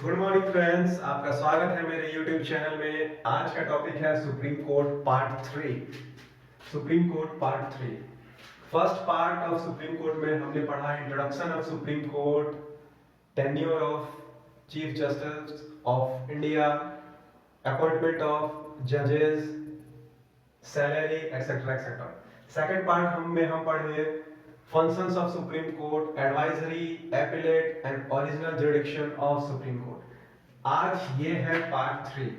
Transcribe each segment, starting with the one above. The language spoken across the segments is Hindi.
गुड मॉर्निंग फ्रेंड्स, आपका स्वागत है मेरे यूट्यूब चैनल में। आज का टॉपिक है Supreme Court part 3। Supreme Court part 3। First part of Supreme Court में हमने पढ़ा introduction of Supreme Court, tenure of chief justice of India, appointment of जजेस, salary etcetera etcetera. Second part हम पढ़े functions of Supreme Court, advisory, appellate and original jurisdiction of Supreme Court. आज ये है पार्ट 3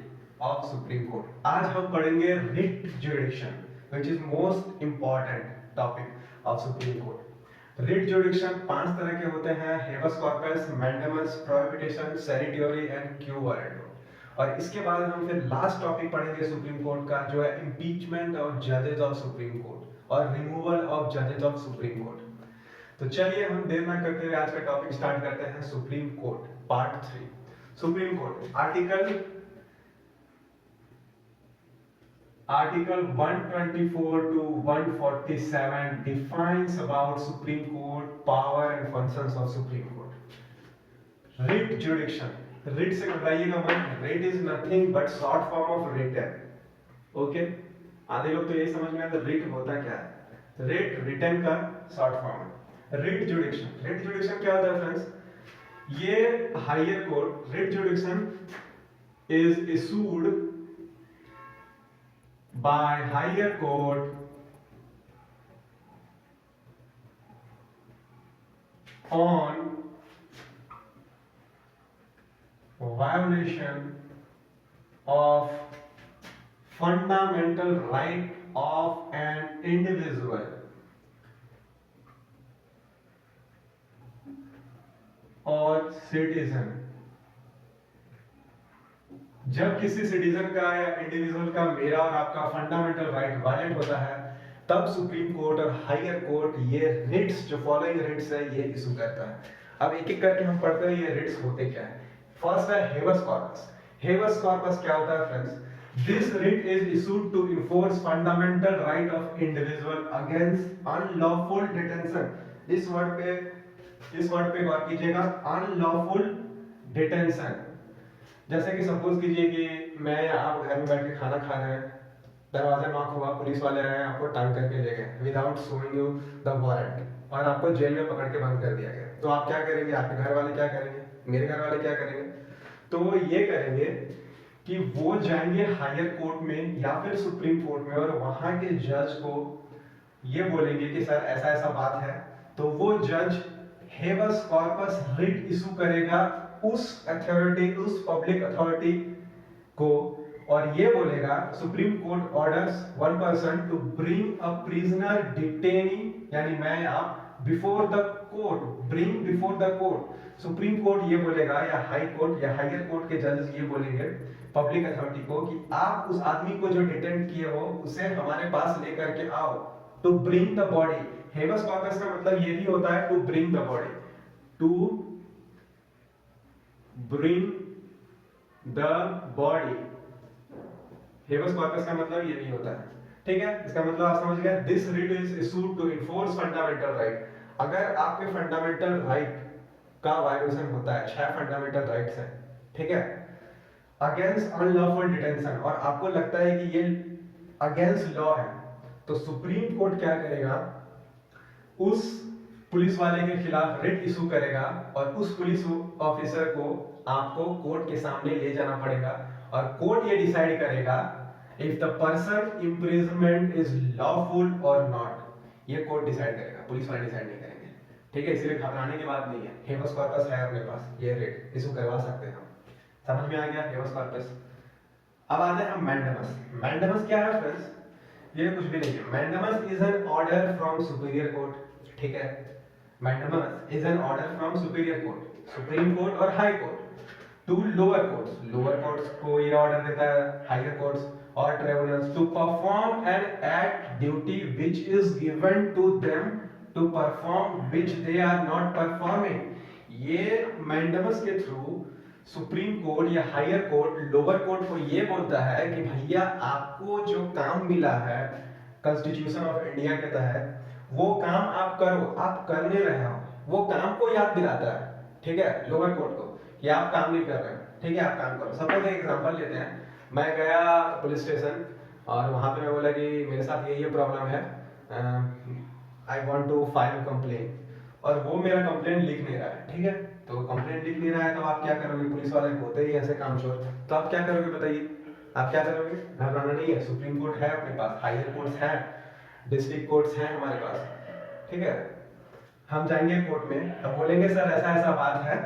ऑफ सुप्रीम कोर्ट। आज हम पढ़ेंगे writ jurisdiction which is most important topic of Supreme Court. Writ jurisdiction 5 तरह के होते हैं: habeas corpus, mandamus, prohibition, certiorari and quo warranto. और इसके बाद हम फिर लास्ट टॉपिक पढ़ेंगे सुप्रीम कोर्ट का, जो है इम्पीचमेंट ऑफ जजेस ऑफ सुप्रीम कोर्ट और रिमूवल ऑफ जजेस ऑफ सुप्रीम कोर्ट। तो चलिए हम देर न करते हुए आज का टॉपिक स्टार्ट करते हैं। Supreme Court part 3। Supreme court article 124 to 147 defines about Supreme Court power and functions of Supreme Court. Writ jurisdiction, writ से घबराइएगा मत। Writ is nothing but short form of written. Okay, आधे लोग तो यही समझ में आते रिट होता क्या है। रिट रिटन का शॉर्ट फॉर्म है। रिट जुडिक्शन, रिट जुडिक्शन क्या होता है फ्रेंड्स? ये higher court, writ jurisdiction is issued by higher court on violation of fundamental right of an individual or citizen। जब किसी सिटीजन का या इंडिविजुअल का, मेरा और आपका फंडामेंटल राइट वायलेट होता है, तब सुप्रीम कोर्ट और हायर कोर्ट ये रिट्स, जो फॉलोइंग रिट्स है, ये इशू करता है। अब एक एक करके हम पढ़ते हैं ये रिट्स होते क्या है। फर्स्ट है हेबस कॉर्पस। हेबस कॉर्पस क्या होता है friends? This writ is issued to enforce fundamental right of individual against unlawful detention. इस वर्ड पे गौर कीजिएगा, अनलॉफुल डिटेंशन। जैसे कि सपोज कीजिए कि मैं या आप घर में बैठ के खाना खा रहे हैं, दरवाजा नॉक हुआ, पुलिस वाले आए, आपको टांग करके ले गए without showing you the warrant, और आपको जेल में पकड़ के बंद कर दिया गया। तो आप क्या करेंगे? आपके घर वाले क्या करेंगे? मेरे घर वाले क्या करेंगे? तो वो ये करेंगे कि वो जाएंगे हायर कोर्ट में या फिर सुप्रीम कोर्ट में, और वहां के जज को ये बोलेंगे कि सर ऐसा ऐसा बात है। तो वो जज हेबस कॉर्पस रिट इशू करेगा उस अथॉरिटी, उस पब्लिक अथॉरिटी को, और ये बोलेगा supreme court orders one person to bring a prisoner detainee, यानी मैं आप before the court, bring before the court. Supreme court ये बोलेगा, या हाई कोर्ट या हायर कोर्ट के जजेस ये बोलेंगे पब्लिक अथॉरिटी को कि आप उस आदमी को जो डिटेन किए हो उसे हमारे पास लेकर के आओ, to bring the body. Habeas corpus का मतलब ये भी होता है to bring the body, to bring the body. Habeas corpus का मतलब ये भी होता है, ठीक है। इसका मतलब आप समझ गए। This writ is issued to enforce fundamental right. अगर आपके फंडामेंटल राइट का वायोलेशन होता है, 6 फंडामेंटल राइट्स हैं, ठीक है, अगेंस्ट अनलॉफुल डिटेंशन, और आपको लगता है कि ये अगेंस्ट लॉ है, तो सुप्रीम कोर्ट क्या करेगा? उस पुलिस वाले के खिलाफ रिट इशू करेगा, और उस पुलिस ऑफिसर को आपको कोर्ट के सामने ले जाना पड़ेगा, और कोर्ट ये डिसाइड करेगा if the person imprisonment is lawful और नॉट। ये कोर्ट डिसाइड करेगा, पुलिस वाले डिसाइड नहीं करेंगे, ठीक है। इसलिए घबराने की बात नहीं है। हेबस कॉर्पस है अपने पास, ये रिट इशू करवा सकते हैं हम। समझ में आ गया हेबस कॉर्पस। अब आते हैं मैंडेमस। मैंडेमस क्या है फ्रेंड्स? ये कुछ भी नहीं है। Mandamus is an order from superior court, ठीक है। Mandamus is an order from superior court, supreme Court और high court, to lower courts. Lower courts को ये ऑर्डर देता है हायर कोर्ट्स और tribunals to perform an act duty which is given to them to perform which they are not performing. ये मैंडेमस के थ्रू सुप्रीम कोर्ट या हायर कोर्ट लोअर कोर्ट को ये बोलता है कि भैया आपको जो काम मिला है कॉन्स्टिट्यूशन ऑफ इंडिया के तहत, वो काम आप करो, आप कर नहीं रहे हो, वो काम को याद दिलाता है, ठीक है, लोअर कोर्ट को कि आप काम नहीं कर रहे हैं, ठीक है, आप काम करो। सपोज एक एग्जांपल लेते हैं, मैं गया पुलिस स्टेशन और वहां पे मैं बोला कि मेरे साथ ये प्रॉब्लम है, I want to file complain, और वो मेरा कंप्लेंट लिख नहीं रहा है, ठीक है, तो कंप्लेंट लिख नहीं रहा है, तो आप क्या करोगे? पुलिस वाले होते ही ऐसे कामचोर, तो आप क्या करोगे बताइए? आप क्या करोगे? घबराना नहीं है, सुप्रीम कोर्ट है अपने पास, हायर कोर्ट्स हैं, डिस्ट्रिक्ट कोर्ट्स हैं हमारे पास, ठीक है। हम जाएंगे कोर्ट में, अब बोलेंगे सर ऐसा ऐसा बात है,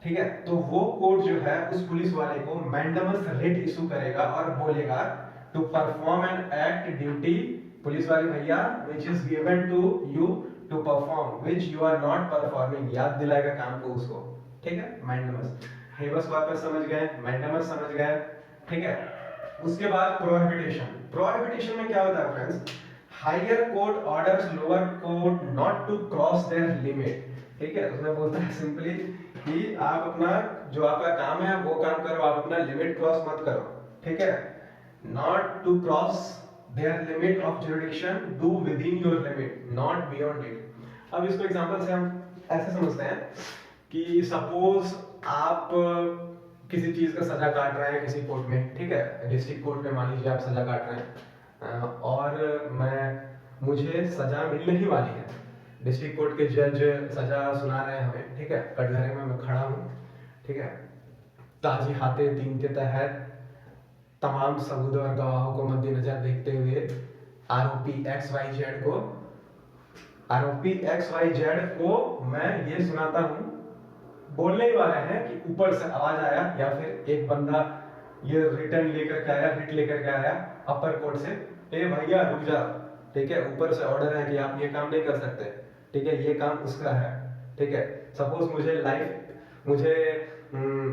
ठीक है, तो वो कोर्ट जो है उस पुलिस वाले को मैंडेमस रिट इशू करेगा और बोलेगा to perform an act duty, police वाले भैया, which is given to you to perform which you are not performing, याद दिलाएगा काम को उसको, ठीक है, मैंडेमस। हेबस कॉर्पस समझ गए, मैंडेमस समझ गए, ठीक है। उसके बाद प्रोहिबिटेशन। प्रोहिबिटेशन में क्या होता है friends? Higher court orders lower court not to cross their limit, ठीक है, उसमें बोलता है सिंपली कि आप अपना जो आपका काम है वो काम करो, आप अपना लिमिट क्रॉस मत करो, ठीक है, not to cross their limit of jurisdiction, do within your limit, not beyond it. अब इसको एग्जांपल से हम ऐसे समझते हैं कि सपोज आप किसी चीज का सजा काट रहे हैं किसी कोर्ट में, ठीक है, डिस्ट्रिक्ट कोर्ट में मान लीजिए आप सजा काट रहे हैं, और मुझे सजा मिलने ही वाली है, डिस्ट्रिक्ट कोर्ट के जज सजा सुना रहे हैं हमें, ठीक है, कटघरे में मैं खड़ा हूँ, ठीक है, ताजी हाथे दीन के तहत तमाम सबूत और गवाहों को मद्देनजर देखते हुए आरोपी एक्स वाई जेड को मैं ये सुनाता हूँ, बोलने ही वाले हैं कि ऊपर से आवाज आया या फिर एक बंदा ये रिटर्न लेकर के आया, रिट लेकर के आया अपर कोर्ट से, ए भैया रुक जा, ठीक है, ऊपर से ऑर्डर है कि आप ये काम नहीं कर सकते, ठीक है, ये काम उसका है, ठीक है, सपोज मुझे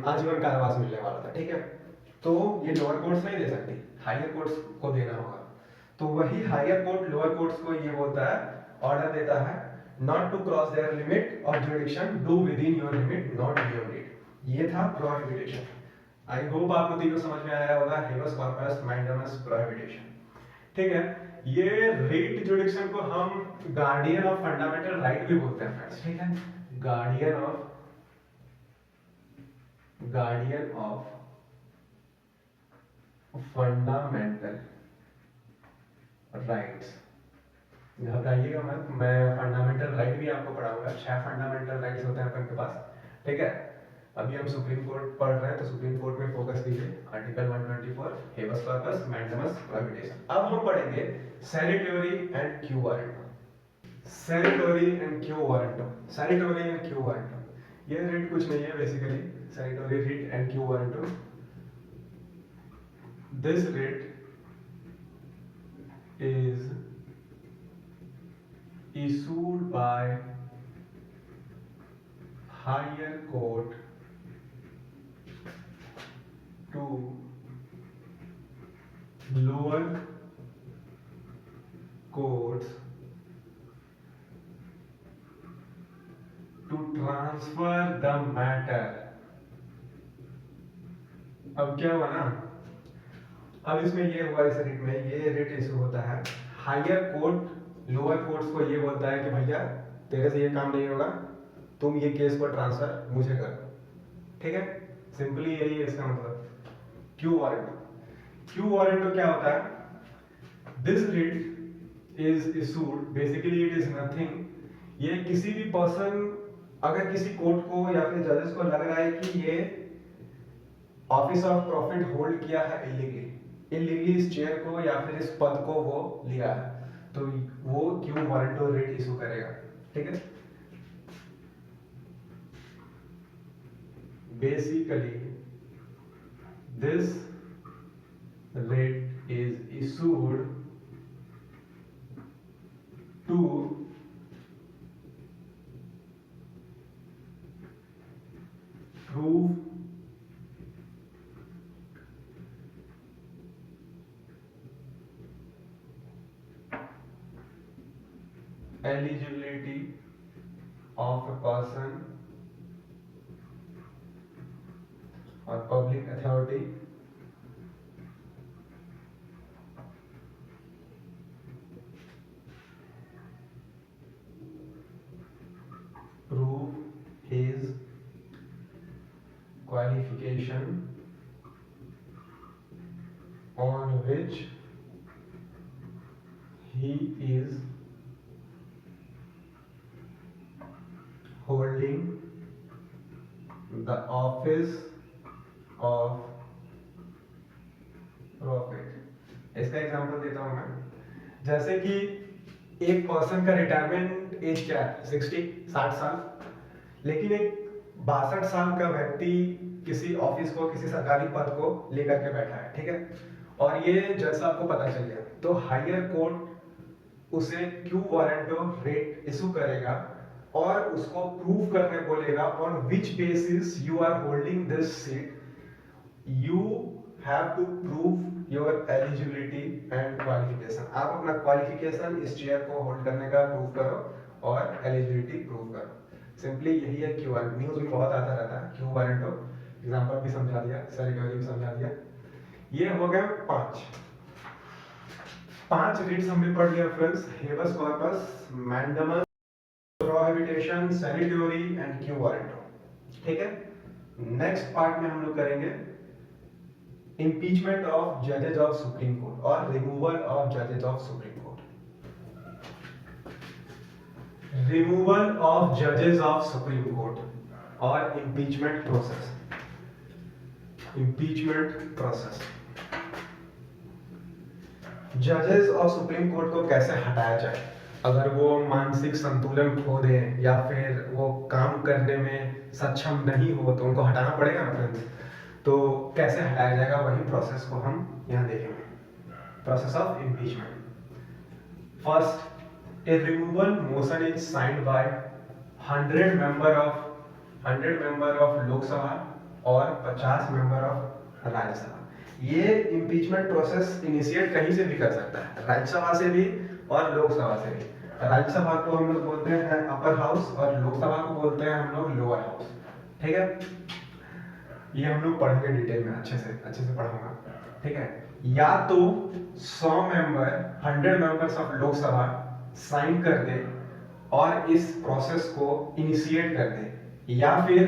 आजीवन कारावास मिलने वाला था, ठीक है, तो ये लोअर कोर्ट्स नहीं दे सकती, हायर कोर्ट्स को देना होगा, तो वही हायर कोर्ट लोअर कोर्ट्स को ये होता है, ऑर्डर देता है not to cross their limit of jurisdiction, do within your limit, not beyond it। ये था prohibition। आई होप आपको तीनों समझ में आया होगा, हेबस कॉर्पस, मैंडेमस, प्रोहिबिटेशन, ठीक है। ये रिट जुरिडिक्शन को हम गार्डियन ऑफ फंडामेंटल राइट भी बोलते हैं फ्रेंड्स, ठीक है, गार्डियन ऑफ फंडामेंटल राइट्स। घबराइएगा मत, मैं फंडामेंटल राइट भी आपको पढ़ाऊंगा, 6 फंडामेंटल राइट्स होते हैं अपन के पास, ठीक है। अभी हम सुप्रीम कोर्ट पढ़ रहे हैं तो सुप्रीम कोर्ट में फोकस कीजिए, आर्टिकल 124, हेबस कॉर्पस, मैंडेमस, प्रोहिबिटेशन। अब हम पढ़ेंगे sanitary and quo warrant. Sanitary and quo warrant, ये रिट कुछ नहीं है basically, sanitary writ and quo warrant, this writ is issued by higher court to lower courts to transfer the matter। अब क्या हुआ ना, अब इसमें ये हुआ, इस रिट में ये रिट इशू होता है, हायर कोर्ट लोअर कोर्ट्स को ये बोलता है कि भैया तेरे से ये काम नहीं होगा, तुम ये केस को ट्रांसफर मुझे कर दो, ठीक है, सिंपली यही है इसका मतलब। क्यू वारंट क्या होता है? This writ is issued, basically it is nothing, ये किसी भी पर्सन, अगर किसी कोर्ट को या फिर जजेस को लग रहा है कि ये ऑफिस ऑफ प्रॉफिट होल्ड किया है इलीगली इस चेयर को या फिर इस पद को वो लिया है, तो वो क्यू वारंट और रिट इशू करेगा, ठीक है। Basically this writ is issued to prove eligibility of a person or public authority prove his qualification on which he is holding the office of profit. इसका एग्जांपल देता हूं मैं, जैसे कि एक पर्सन का रिटायरमेंट एज क्या है, 60 साल, लेकिन एक 62 साल का व्यक्ति किसी ऑफिस को, किसी सरकारी पद को लेकर के बैठा है, ठीक है, और ये जज साहब को पता चल गया, तो हायर कोर्ट उसे quo warranto of writ issue करेगा और उसको प्रूव करने बोलेगा on which basis you are holding this seat, you have to prove your eligibility and qualification. आप अपना क्वालिफिकेशन इस चेयर को होल्ड करने का प्रूव करो और एलिजिबिलिटी प्रूव करो। सिंपली यही है क्यू वारंट। न्यूज में बहुत आता रहता है क्यू वारंट हो, एग्जांपल भी समझा दिया, सेरिटरी भी समझा दिया। ये हो गया पांच रीड्स हमने पढ़ लिया friends, habeas corpus, mandamus, prohibition, certiorari and quo warranto. ठीक है, नेक्स्ट पार्ट में हम लोग करेंगे impeachment of judges of Supreme Court और removal of judges of Supreme Court। Removal of judges of Supreme Court और impeachment process। Impeachment process। जजेस ऑफ सुप्रीम कोर्ट को कैसे हटाया जाए, अगर वो मानसिक संतुलन खो दे या फिर वो काम करने में सक्षम नहीं हो तो उनको हटाना पड़ेगा ना फ्रेंड्स। तो कैसे हटाया जाएगा, वही प्रोसेस को हम यहाँ देखेंगे। Process of impeachment. First, A removal motion is signed by 100 member of Lok Sabha और 50 मेंबर ऑफ राज्यसभा। ये इम्पीचमेंट प्रोसेस इनिशिएट कहीं से भी कर सकता है, राज्यसभा से भी और लोकसभा से भी। राज्यसभा को हम लोग बोलते हैं अपर हाउस और लोकसभा को बोलते हैं हम लोग लोअर हाउस। ठीक है, ये हम लोग पढ़ेंगे डिटेल में, अच्छे से पढ़ूंगा। ठीक है, या तो 100 मेंबर्स ऑफ लोकसभा साइन कर दे और इस प्रोसेस को इनिशिएट कर दे, या फिर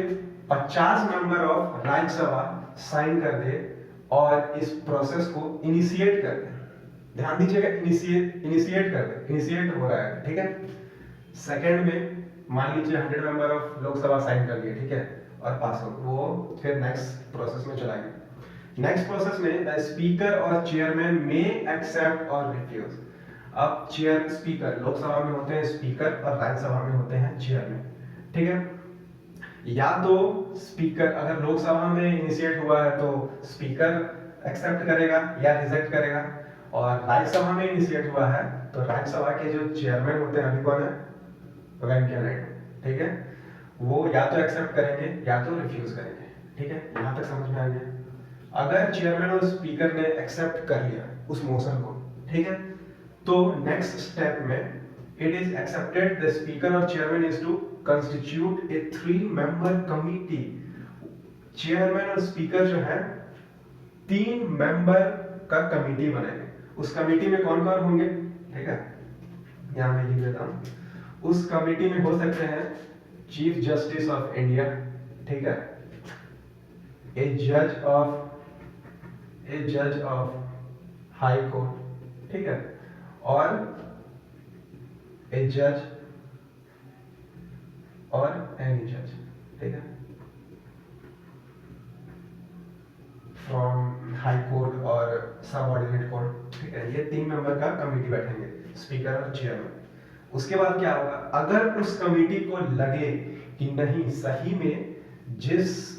50 मेंबर ऑफ राज्यसभा साइन कर दे और इस प्रोसेस को इनिशिएट कर दे। ध्यान दीजिएगा, इनिशिएट कर दे, इनिशिएट हो रहा है। ठीक है, सेकंड में मान लीजिए 100 मेंबर ऑफ लोकसभा साइन कर दिए, ठीक है, और पास हो, वो फिर नेक्स्ट प्रोसेस में चला गया। नेक्स्ट प्रोसेस में द स्पीकर और चेयरमैन मे एक्सेप्ट और रिफ्यूज। अब चेयर, स्पीकर लोकसभा में होते हैं स्पीकर और राज्यसभा में होते हैं चेयरमैन। ठीक है, या तो स्पीकर, अगर लोकसभा में इनिशिएट हुआ है तो स्पीकर एक्सेप्ट करेगा या रिजेक्ट करेगा, और राज्यसभा में इनिशिएट हुआ है तो राज्यसभा के जो चेयरमैन होते हैं, अभी कौन है, वेंकैया नायडू। ठीक है, वो या तो एक्सेप्ट करेंगे या तो रिफ्यूज करेंगे। ठीक है, यहां तक समझ में आ गया। अगर चेयरमैन और स्पीकर ने एक्सेप्ट कर लिया उस मोशन को, ठीक है, तो नेक्स्ट स्टेप में it is accepted the speaker और chairman is to constitute a 3 member committee. Chairman और स्पीकर जो है 3 मेंबर का कमिटी बनाएंगे। उस कमिटी में कौन कौन होंगे, ठीक है, यहां मैं लिख देता हूं। उस कमिटी में हो सकते हैं चीफ जस्टिस ऑफ इंडिया, ठीक है, ए जज ऑफ हाई कोर्ट, ठीक है, और ए जज और एनी जज, ठीक है, फ्रॉम हाई कोर्ट और सबऑर्डिनेट कोर्ट। ठीक है, ये 3 मेंबर का कमिटी बैठेंगे, स्पीकर और चेयरमैन। उसके बाद क्या होगा, अगर उस कमिटी को लगे कि नहीं सही में जिस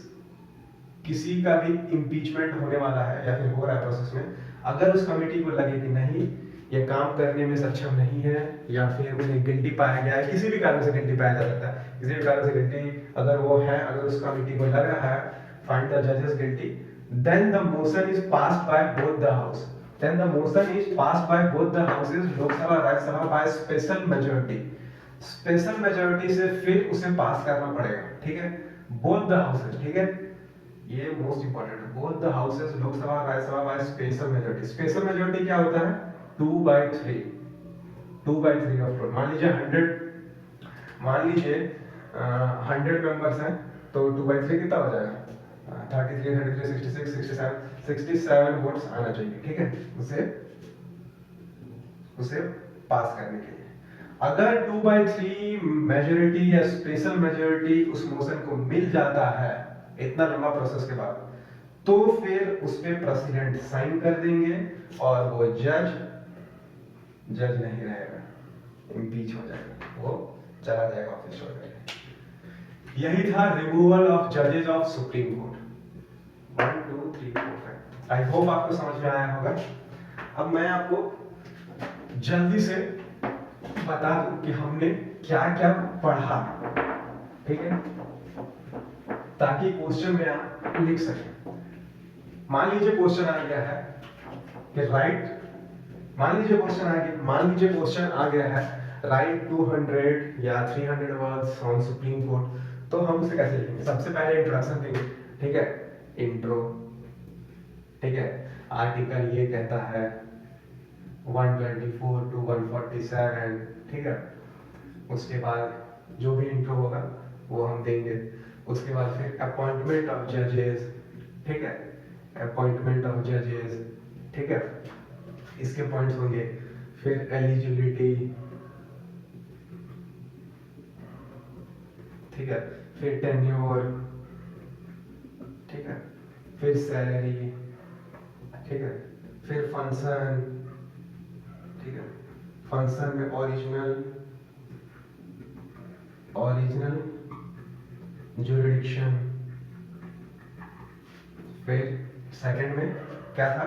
किसी का भी इम्पीचमेंट होने वाला है या फिर हो रहा है प्रोसेस में, अगर उस कमिटी को लगे कि नहीं ये काम करने में सक्षम नहीं है या फिर उन्हें गिल्टी पाया गया है, किसी भी कारण से गिल्टी पाया जा सकता है, किसी भी कारण से गिल्टी अगर वो है, अगर उस कमिटी को लग रहा है फाइंड द जजेस guilty, then the motion is passed by both the house, then the motion is passed by both the houses, Lok Sabha Rajya Sabha by special majority। Special majority से फिर उसे पास करना पड़ेगा। ठीक है, बोथ द हाउसेस, ठीक है, ये मोस्ट इंपॉर्टेंट है, both the houses Lok Sabha Rajya Sabha by special majority. Special majority क्या होता है, 2/3, 2/3 ऑफ वोट। मान लीजिए 100 मेंबर्स हैं तो 2/3 कितना हो जाएगा, 33 33 66 67 67 वोट्स आना चाहिए, ठीक है, उसे पास करने के लिए। अगर 2/3 मेजोरिटी या स्पेशल मेजोरिटी उस मोशन को मिल जाता है इतना लंबा प्रोसेस के बाद, तो फिर उस पे प्रेसिडेंट साइन कर देंगे और वो जज नहीं रहेगा, इम्पीच हो जाएगा, वो चला जाएगा ऑफिस छोड़ करके। यही था रिमूवल ऑफ जजेस of Supreme court. 1 2 3 4 5। I hope आपको समझ में आया होगा। अब मैं आपको जल्दी से बता दूं कि हमने क्या क्या पढ़ा, ठीक है, ताकि क्वेश्चन में आप लिख सकें। मान लीजिए क्वेश्चन आ गया है कि मान लीजिए क्वेश्चन आ गया है राइट 200 या 300 वर्ड्स ऑन सुप्रीम कोर्ट, तो हम उसे कैसे लिखेंगे? सबसे पहले इंट्रोडक्शन देंगे, ठीक है, इंट्रो, ठीक है, आर्टिकल ये कहता है 124 to 147, ठीक है। उसके बाद जो भी इंट्रो होगा वो हम देंगे। उसके बाद फिर अपॉइंटमेंट ऑफ जजेस, ठीक है, अपॉइंटमेंट ऑफ जजेस, ठीक है, इसके पॉइंट्स होंगे। फिर एलिजिबिलिटी, ठीक है, फिर टेन्योर, ठीक है, फिर सैलरी, ठीक है, फिर फंक्शन, ठीक है, फंक्शन में ओरिजिनल जुरिडिक्शन, फिर सेकंड में क्या था,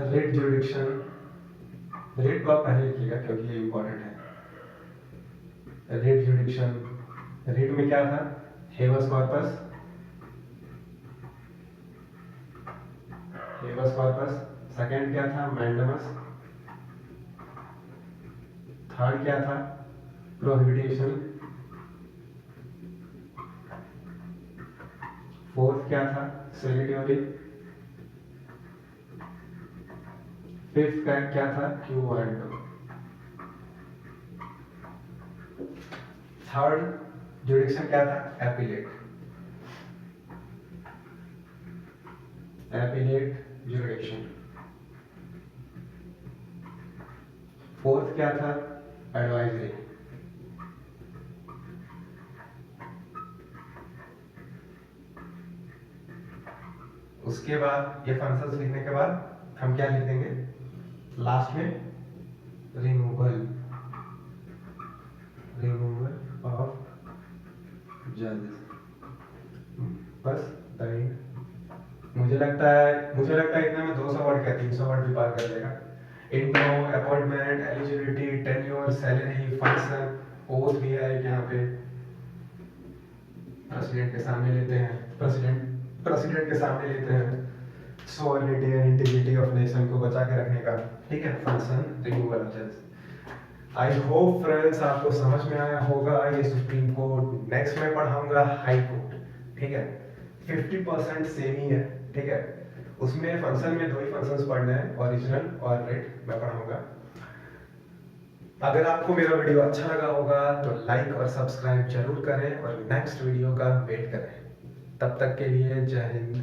रिट जुरिडिक्शन। रिट को आप पहले लिखिएगा क्योंकि ये इंपॉर्टेंट है। रिट जुरिडिक्शन, रिट में क्या था, हेबस कॉर्पस। सेकंड क्या था, मैंडमस। थर्ड क्या था, प्रोहिबिटेशन। फोर्थ क्या था, सेलेटिवरी। फिफ्थ का क्या था, क्यू वारंटो। थर्ड जुडिक्शन क्या था, एपिलेट जुडिक्शन। फोर्थ क्या था, एडवाइजरी। उसके बाद ये फंक्शंस लिखने के बाद हम क्या लिख देंगे लास्ट में, रिमूवल ऑफ जजेस। बस दैट। मुझे लगता है इतने में 200 वर्ड क्या 300 वर्ड भी पार कर देगा। Intro, appointment, eligibility, tenure, salary, function, oath भी है यहाँ पे। प्रेसिडेंट के सामने लेते हैं, sovereignty and integrity of nation को बचा के रखने का, ठीक है, फंक्शन, रिमूवल ऑफ जजेस। आई होप फ्रेंड्स आपको समझ में आया होगा ये सुप्रीम कोर्ट। नेक्स्ट मैं पढ़ाऊंगा हाई कोर्ट, ठीक है, 50% सेम ही है, ठीक है। उसमें फंक्शन में 2 ही फंक्शंस पढ़ने हैं, ओरिजिनल और रिट मैं पढ़ाऊंगा। अगर आपको मेरा वीडियो अच्छा लगा होगा तो लाइक और सब्सक्राइब जरूर करें और नेक्स्ट वीडियो का वेट करें। तब तक के लिए जय हिंद।